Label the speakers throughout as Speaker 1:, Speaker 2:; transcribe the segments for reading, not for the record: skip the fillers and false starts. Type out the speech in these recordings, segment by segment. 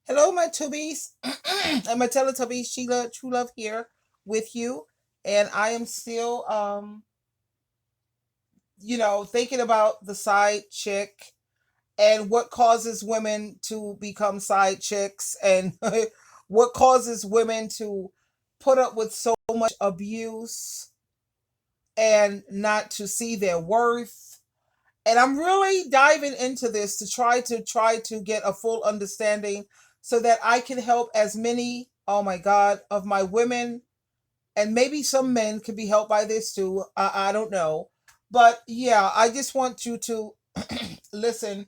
Speaker 1: Hello, my Tubies. I'm a Teletubbies, Sheila True Love here with you. And I am still, thinking about the side chick and what causes women to become side chicks and what causes women to put up with so much abuse and not to see their worth. And I'm really diving into this to try to get a full understanding so that I can help as many, oh my God, of my women, and maybe some men could be helped by this too. I don't know. But yeah, I just want you to listen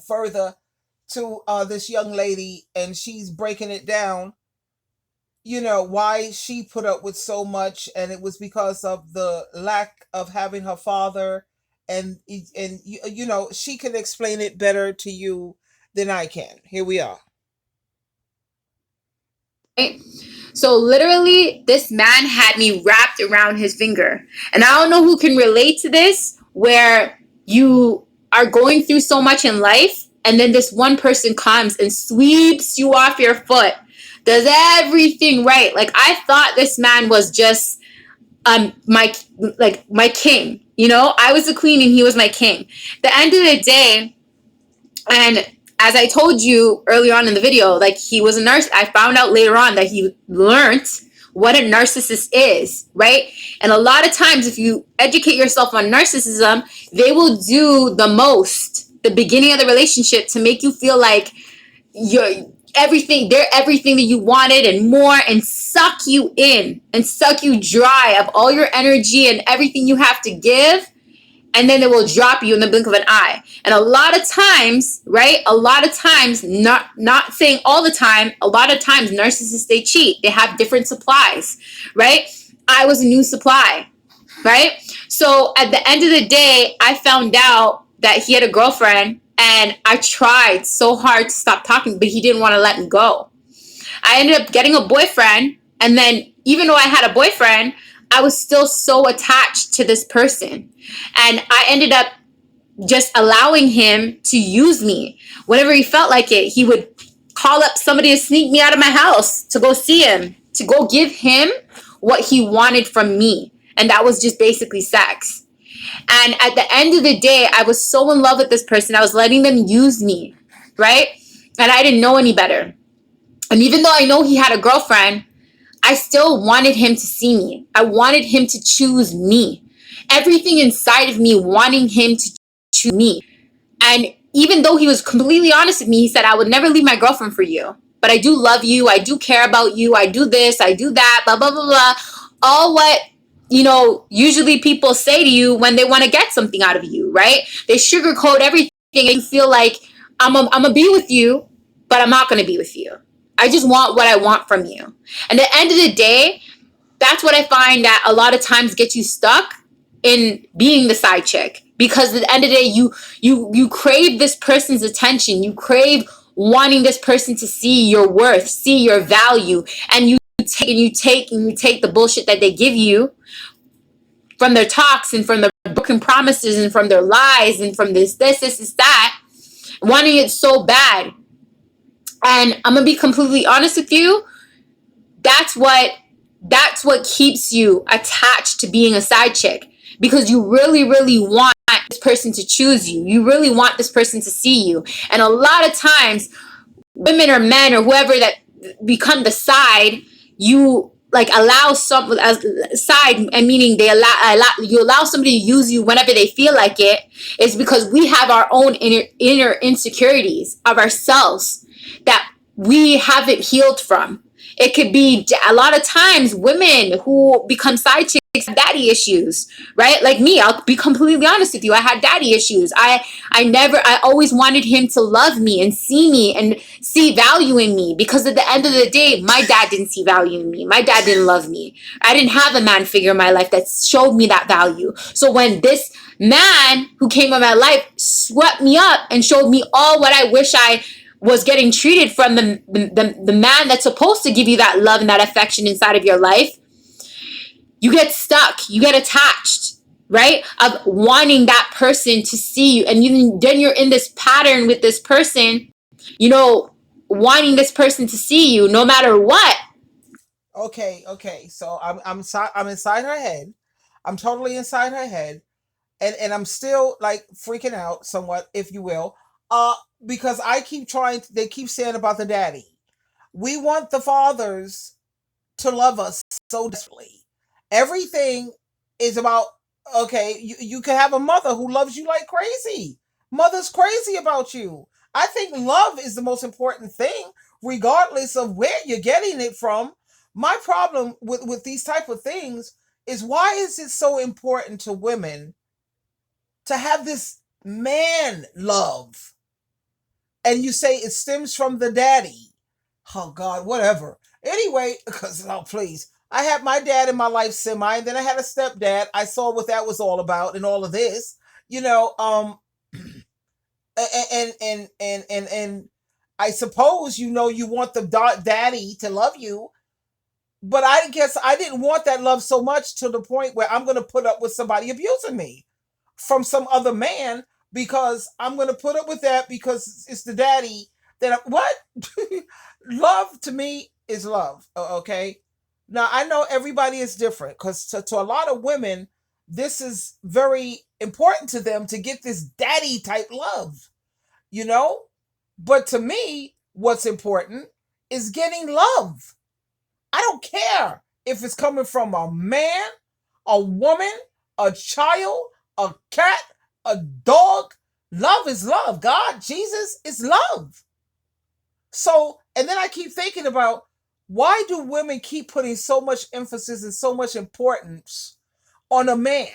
Speaker 1: further to this young lady, and she's breaking it down, why she put up with so much, and it was because of the lack of having her father. And she can explain it better to you than I can. Here we are.
Speaker 2: Right? So literally, this man had me wrapped around his finger. And I don't know who can relate to this, where you are going through so much in life, and then this one person comes and sweeps you off your foot, does everything right. Like, I thought this man was just my king. I was the queen and he was my king. The end of the day, and as I told you early on in the video, like, he was a narcissist. I found out later on that he learned what a narcissist is, right? And a lot of times, if you educate yourself on narcissism, they will do the most, the beginning of the relationship, to make you feel like you're everything, they're everything that you wanted and more, and suck you in and suck you dry of all your energy and everything you have to give, and then they will drop you in the blink of an eye. And a lot of times, right? A lot of times, not saying all the time, a lot of times narcissists, they cheat. They have different supplies, right? I was a new supply, right? So at the end of the day, I found out that he had a girlfriend, and I tried so hard to stop talking, but he didn't want to let me go. I ended up getting a boyfriend, and then even though I had a boyfriend, I was still so attached to this person. And I ended up just allowing him to use me. Whenever he felt like it, he would call up somebody to sneak me out of my house to go see him, to go give him what he wanted from me. And that was just basically sex. And at the end of the day, I was so in love with this person. I was letting them use me, right? And I didn't know any better. And even though I know he had a girlfriend, I still wanted him to see me. I wanted him to choose me. Everything inside of me wanting him to choose me. And even though he was completely honest with me, he said, I would never leave my girlfriend for you. But I do love you. I do care about you. I do this. I do that. Blah, blah, blah, blah. All what, usually people say to you when they want to get something out of you, right? They sugarcoat everything, and you feel like, I'm going to be with you, but I'm not going to be with you. I just want what I want from you. And at the end of the day, that's what I find that a lot of times gets you stuck in being the side chick. Because at the end of the day, you crave this person's attention. You crave wanting this person to see your worth, see your value. And you take the bullshit that they give you from their talks and from their broken promises and from their lies and from this, that, wanting it so bad. And I'm gonna be completely honest with you. That's what keeps you attached to being a side chick, because you really, really want this person to choose you. You really want this person to see you. And a lot of times, women or men or whoever that become the side, you like allow some as side, and meaning you allow somebody to use you whenever they feel like it, is because we have our own inner insecurities of ourselves that we haven't healed from. It could be a lot of times women who become side chicks have daddy issues, right? Like me, I'll be completely honest with you. I had daddy issues. I always wanted him to love me and see value in me, because at the end of the day, my dad didn't see value in me. My dad didn't love me. I didn't have a man figure in my life that showed me that value. So when this man who came in my life swept me up and showed me all what I wish I was getting treated from the man that's supposed to give you that love and that affection inside of your life, you get stuck, you get attached, right? Of wanting that person to see you. And then you're in this pattern with this person, wanting this person to see you no matter what.
Speaker 1: Okay. So I'm inside her head. I'm totally inside her head, and I'm still like freaking out somewhat, if you will, uh, because I keep trying. They keep saying about the daddy. We want the fathers to love us so desperately. Everything is about, okay, you can have a mother who loves you like crazy. Mother's crazy about you. I think love is the most important thing, regardless of where you're getting it from. My problem with these type of things is, why is it so important to women to have this man love? And you say it stems from the daddy. Oh God, whatever. Anyway, because, oh please, I had my dad in my life semi, and then I had a stepdad. I saw what that was all about, and all of this, you know. And I suppose, you want the daddy to love you, but I guess I didn't want that love so much, to the point where I'm going to put up with somebody abusing me from some other man, because I'm going to put up with that because it's the daddy that what? Love to me is love, okay? Now, I know everybody is different, because to a lot of women, this is very important to them to get this daddy type love, you know? But to me, what's important is getting love. I don't care if it's coming from a man, a woman, a child, a cat, a dog. Love is love. God, Jesus is love. So, and then I keep thinking about, why do women keep putting so much emphasis and so much importance on a man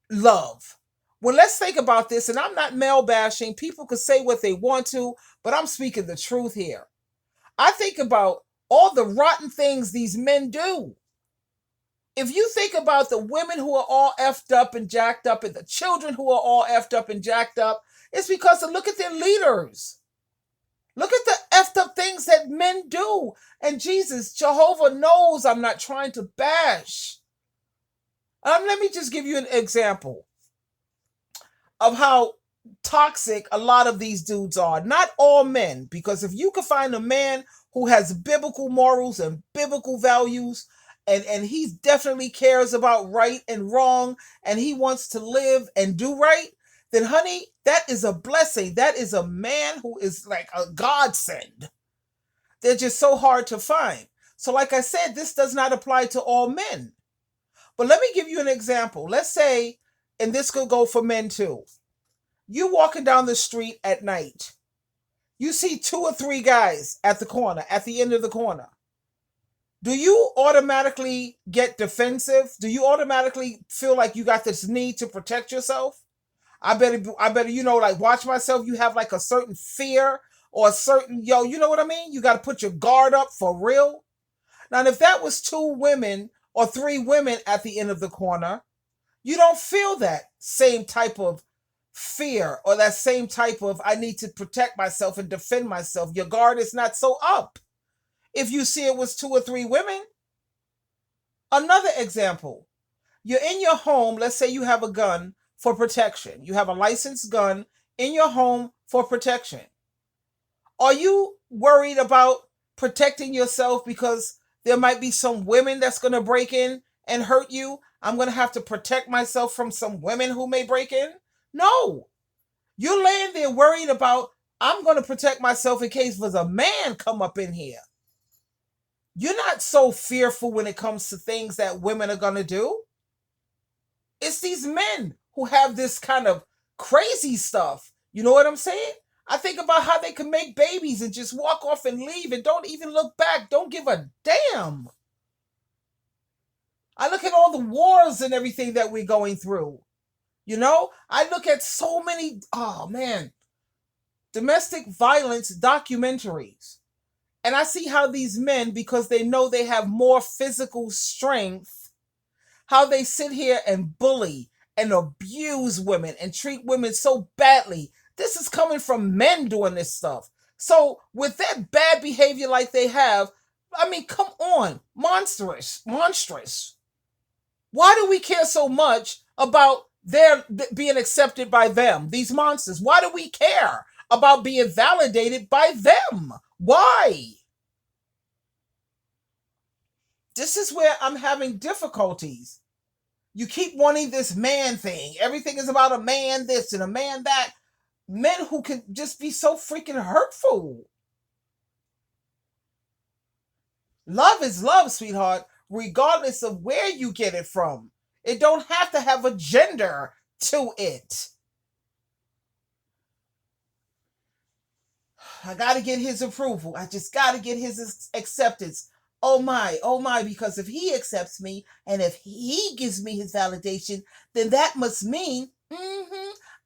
Speaker 1: love? Well, let's think about this, and I'm not male bashing. People can say what they want to, but I'm speaking the truth here. I think about all the rotten things these men do. If you think about the women who are all effed up and jacked up, and the children who are all effed up and jacked up, it's because of, look at their leaders. Look at the effed up things that men do. And Jesus, Jehovah knows I'm not trying to bash. Let me just give you an example of how toxic a lot of these dudes are. Not all men, because if you can find a man who has biblical morals and biblical values, and he definitely cares about right and wrong, and he wants to live and do right, then honey, that is a blessing. That is a man who is like a godsend. They're just so hard to find. So like I said, this does not apply to all men. But let me give you an example. Let's say, and this could go for men too. You walking down the street at night. You see two or three guys at the corner, at the end of the corner. Do you automatically get defensive? Do you automatically feel like you got this need to protect yourself? I better, like, watch myself. You have like a certain fear, or a certain, you know what I mean? You got to put your guard up for real. Now, if that was two women or three women at the end of the corner, you don't feel that same type of fear, or that same type of, I need to protect myself and defend myself. Your guard is not so up. If you see it was two or three women. Another example, you're in your home. Let's say you have a gun for protection. You have a licensed gun in your home for protection. Are you worried about protecting yourself because there might be some women that's going to break in and hurt you? I'm going to have to protect myself from some women who may break in? No. You're laying there worried about, I'm going to protect myself in case there's a man come up in here. You're not so fearful when it comes to things that women are going to do. It's these men who have this kind of crazy stuff. You know what I'm saying? I think about how they can make babies and just walk off and leave and don't even look back. Don't give a damn. I look at all the wars and everything that we're going through. I look at so many, oh man, domestic violence documentaries. And I see how these men, because they know they have more physical strength, how they sit here and bully and abuse women and treat women so badly. This is coming from men doing this stuff. So with that bad behavior like they have, I mean, come on, monstrous. Why do we care so much about their being accepted by them, these monsters? Why do we care about being validated by them? Why? This is where I'm having difficulties. You keep wanting this man thing. Everything is about a man this and a man that. Men who can just be so freaking hurtful. Love is love, sweetheart, regardless of where you get it from. It don't have to have a gender to it. I got to get his approval. I just got to get his acceptance. Oh my, because if he accepts me and if he gives me his validation, then that must mean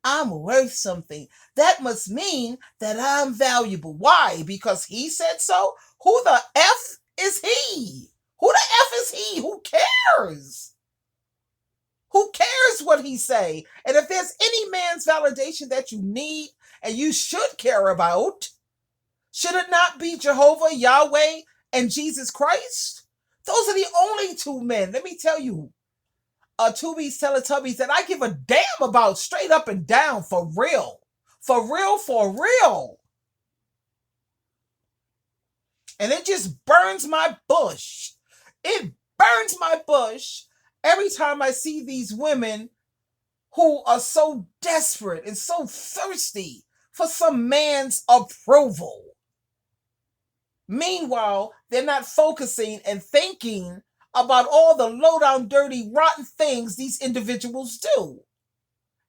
Speaker 1: I'm worth something. That must mean that I'm valuable. Why? Because he said so? Who the F is he? Who the F is he? Who cares? Who cares what he say? And if there's any man's validation that you need and you should care about, should it not be Jehovah, Yahweh, and Jesus Christ? Those are the only two men, let me tell you, Tubies, Teletubbies, that I give a damn about straight up and down, for real. For real, for real. And it just burns my bush. It burns my bush every time I see these women who are so desperate and so thirsty for some man's approval. Meanwhile, they're not focusing and thinking about all the low-down, dirty, rotten things these individuals do.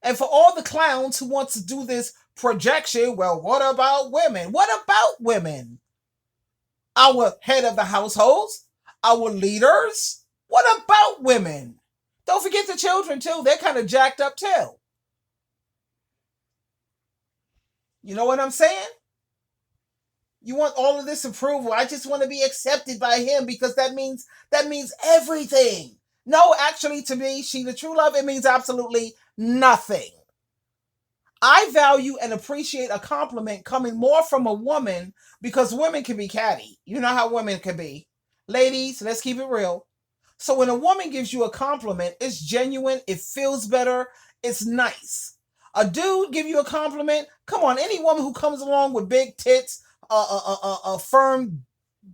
Speaker 1: And for all the clowns who want to do this projection, well, what about women? What about women? Our head of the households? Our leaders? What about women? Don't forget the children, too. They're kind of jacked up, too. You know what I'm saying? You want all of this approval. I just want to be accepted by him because that means everything. No, actually, to me, she the true love, it means absolutely nothing. I value and appreciate a compliment coming more from a woman because women can be catty. You know how women can be. Ladies, let's keep it real. So when a woman gives you a compliment, it's genuine, it feels better, it's nice. A dude give you a compliment, come on, any woman who comes along with big tits, a firm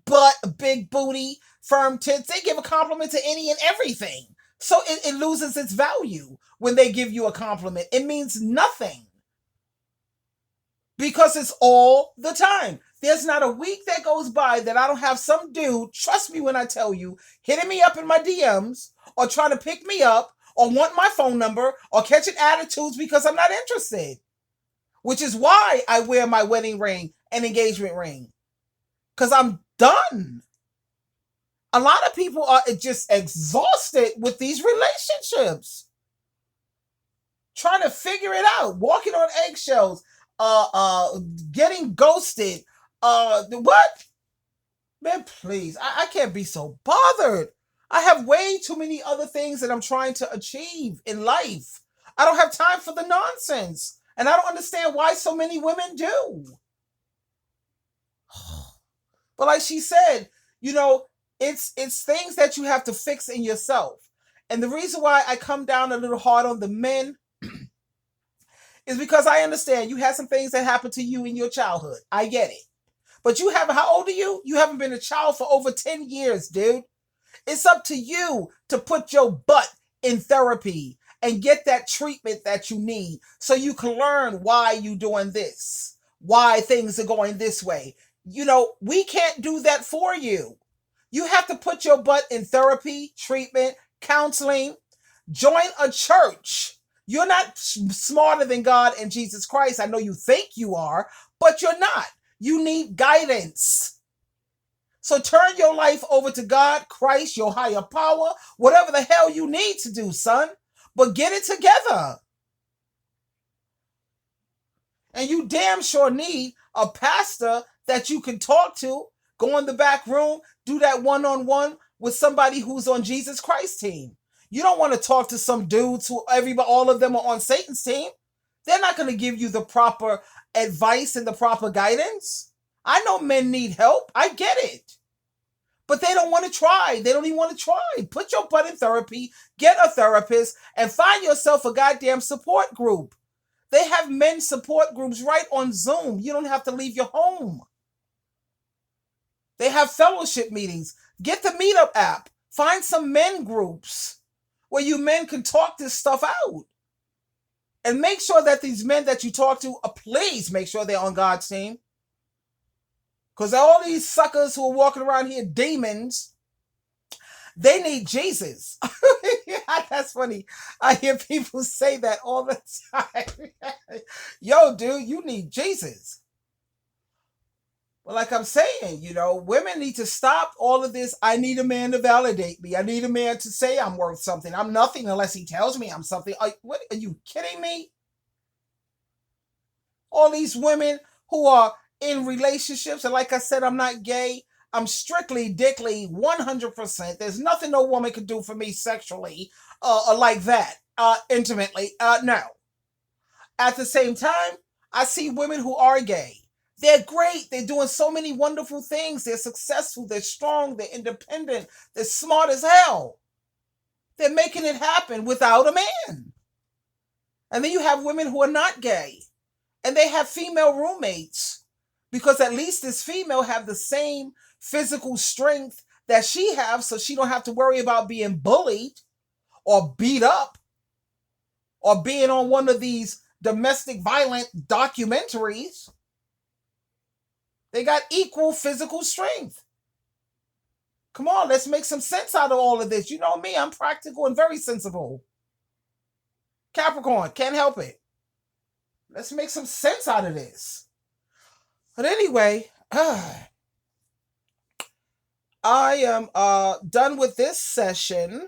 Speaker 1: butt, a big booty, firm tits, they give a compliment to any and everything. So it loses its value when they give you a compliment. It means nothing. Because it's all the time. There's not a week that goes by that I don't have some dude, trust me when I tell you, hitting me up in my DMs or trying to pick me up or want my phone number or catching attitudes because I'm not interested. Which is why I wear my wedding ring and engagement ring. Because I'm done. A lot of people are just exhausted with these relationships. Trying to figure it out. Walking on eggshells. Getting ghosted. What? Man, please. I can't be so bothered. I have way too many other things that I'm trying to achieve in life. I don't have time for the nonsense. And I don't understand why so many women do. But like she said, you know, it's things that you have to fix in yourself. And the reason why I come down a little hard on the men is because I understand you had some things that happened to you in your childhood. I get it. But you haven't, how old are you? You haven't been a child for over 10 years, dude. It's up to you to put your butt in therapy and get that treatment that you need so you can learn why you're doing this, why things are going this way. You know, we can't do that for you. You have to put your butt in therapy, treatment, counseling, join a church. You're not smarter than God and Jesus Christ. I know you think you are, but you're not. You need guidance. So turn your life over to God, Christ, your higher power, whatever the hell you need to do, son. But get it together. And you damn sure need a pastor that you can talk to, go in the back room, do that one-on-one with somebody who's on Jesus Christ's team. You don't want to talk to some dudes who all of them are on Satan's team. They're not going to give you the proper advice and the proper guidance. I know men need help. I get it. But they don't want to try. They don't even want to try. Put your butt in therapy, get a therapist, and find yourself a goddamn support group. They have men's support groups right on Zoom. You don't have to leave your home. They have fellowship meetings. Get the Meetup app. Find some men groups where you men can talk this stuff out. And make sure that these men that you talk to, please make sure they're on God's team. Because all these suckers who are walking around here, demons, they need Jesus. That's funny. I hear people say that all the time. Yo, dude, you need Jesus. Well, like I'm saying, women need to stop all of this. I need a man to validate me. I need a man to say I'm worth something. I'm nothing unless he tells me I'm something. What are you kidding me? All these women who are in relationships, and like I said, I'm not gay. I'm strictly dickly 100%. There's nothing no woman can do for me sexually like that, intimately. No. At the same time, I see women who are gay. They're great. They're doing so many wonderful things. They're successful. They're strong. They're independent. They're smart as hell. They're making it happen without a man. And then you have women who are not gay. And they have female roommates. Because at least this female have the same physical strength that she has, so she don't have to worry about being bullied or beat up or being on one of these domestic violent documentaries. They got equal physical strength. Come on, let's make some sense out of all of this. You know me, I'm practical and very sensible. Capricorn, can't help it. Let's make some sense out of this. But anyway, I am done with this session.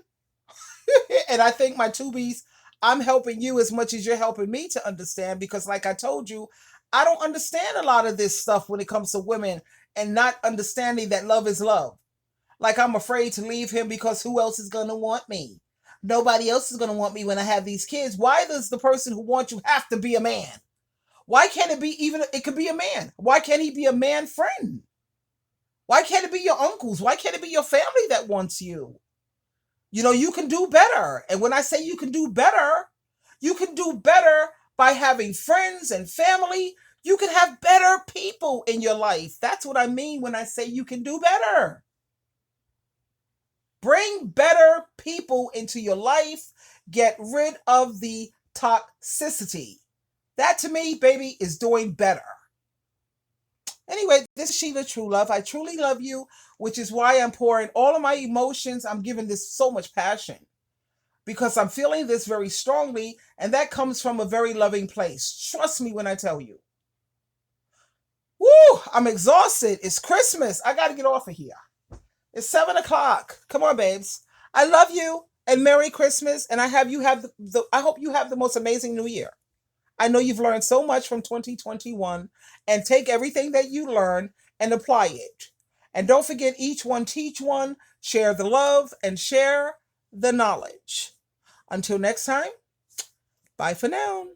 Speaker 1: And I think my tubies, I'm helping you as much as you're helping me to understand, because like I told you, I don't understand a lot of this stuff when it comes to women and not understanding that love is love. Like I'm afraid to leave him because who else is going to want me? Nobody else is going to want me when I have these kids. Why does the person who wants you have to be a man? Why can't it be it could be a man? Why can't he be a man friend? Why can't it be your uncles? Why can't it be your family that wants you? You can do better. And when I say you can do better by having friends and family. You can have better people in your life. That's what I mean when I say you can do better. Bring better people into your life. Get rid of the toxicity. That to me, baby, is doing better. Anyway, this is Sheila True Love. I truly love you, which is why I'm pouring all of my emotions. I'm giving this so much passion because I'm feeling this very strongly, and that comes from a very loving place. Trust me when I tell you. Woo! I'm exhausted. It's Christmas. I got to get off of here. It's 7:00. Come on, babes. I love you, and Merry Christmas. And I hope you have the most amazing New Year. I know you've learned so much from 2021, and take everything that you learn and apply it. And don't forget, each one teach one, share the love, and share the knowledge. Until next time, bye for now.